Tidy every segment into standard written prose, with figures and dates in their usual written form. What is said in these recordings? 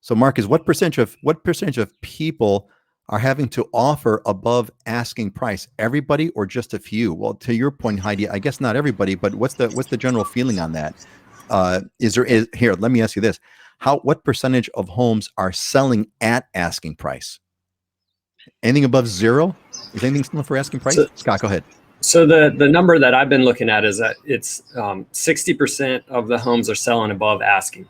So Marcus, what percentage of people are having to offer above asking price? Everybody or just a few? Well, to your point, Heidi, I guess not everybody, but what's the general feeling on that? Is here? Let me ask you this: what percentage of homes are selling at asking price? Anything above zero? Is anything still for asking price? So, Scott, go ahead. so the number that I've been looking at is that it's 60% of the homes are selling above asking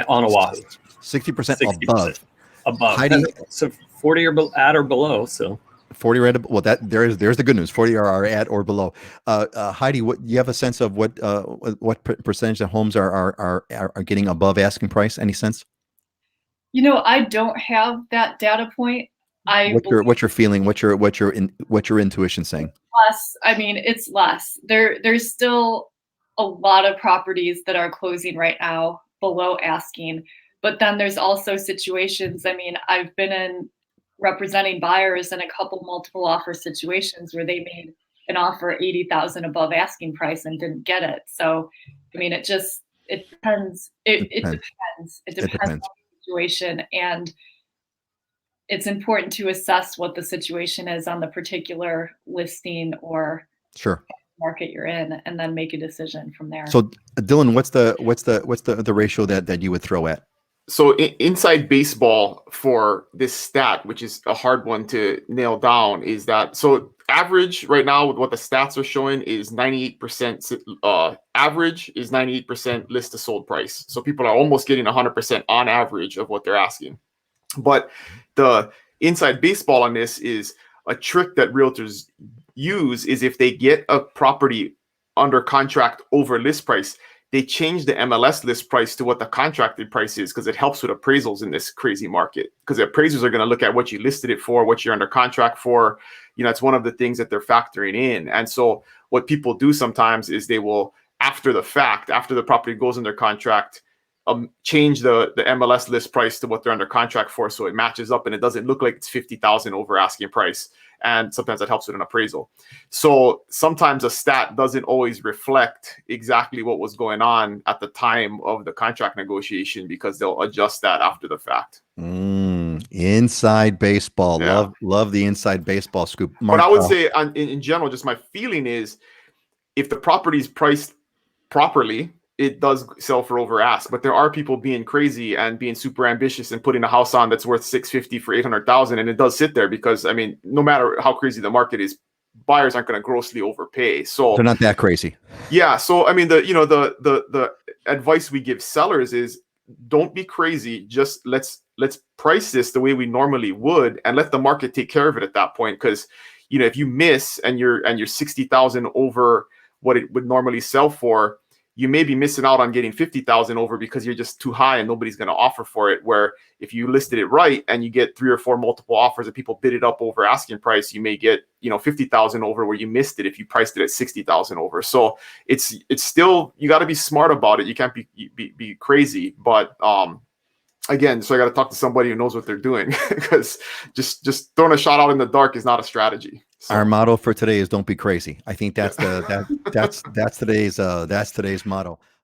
on Oahu. 60% 60% above. above. Heidi, So 40 or at or below. So 40 or at, well, there's the good news. 40 are at or below. Heidi, what you have a sense of what percentage of homes are getting above asking price? Any sense? I don't have that data point. I What's your feeling? What's your intuition saying? less. I mean, it's less. There's still a lot of properties that are closing right now below asking, but then there's also situations. I mean, I've been in representing buyers in a couple multiple offer situations where they made an offer 80,000 above asking price and didn't get it. So, I mean, it depends. It Depends. depends. It It depends depends. on the situation, and it's important to assess what the situation is on the particular listing or Sure. market you're in, and then make a decision from there. So, Dylan, what's the ratio that you would throw at? So inside baseball for this stat, which is a hard one to nail down, is that so average right now with what the stats are showing is 98% average is 98% list to sold price. So people are almost getting 100% on average of what they're asking. But the inside baseball on this is a trick that realtors use is if they get a property under contract over list price, they change the MLS list price to what the contracted price is because it helps with appraisals in this crazy market. Because the appraisers are going to look at what you listed it for, what you're under contract for. It's one of the things that they're factoring in. And so what people do sometimes is they will, after the fact, after the property goes under contract, change the MLS list price to what they're under contract for, so it matches up and it doesn't look like it's 50,000 over asking price. And sometimes that helps with an appraisal. So sometimes a stat doesn't always reflect exactly what was going on at the time of the contract negotiation because they'll adjust that after the fact. Inside baseball. Yeah. Love the inside baseball scoop. But I would say in general, just my feeling is if the property is priced properly, it does sell for over ask. But there are people being crazy and being super ambitious and putting a house on that's worth 650 for 800,000, and it does sit there because I mean, no matter how crazy the market is, buyers aren't going to grossly overpay. So they're not that crazy. Yeah. So I mean, the advice we give sellers is don't be crazy. Just let's price this the way we normally would and let the market take care of it at that point. Because if you miss and you're 60,000 over what it would normally sell for, you may be missing out on getting 50,000 over because you're just too high and nobody's going to offer for it. Where if you listed it right and you get 3 or 4 multiple offers and people bid it up over asking price, you may get 50,000 over where you missed it if you priced it at 60,000 over. So it's still, you got to be smart about it. You can't be crazy, but again, so I got to talk to somebody who knows what they're doing because just throwing a shot out in the dark is not a strategy. So. Our motto for today is "Don't be crazy." I think that's today's motto.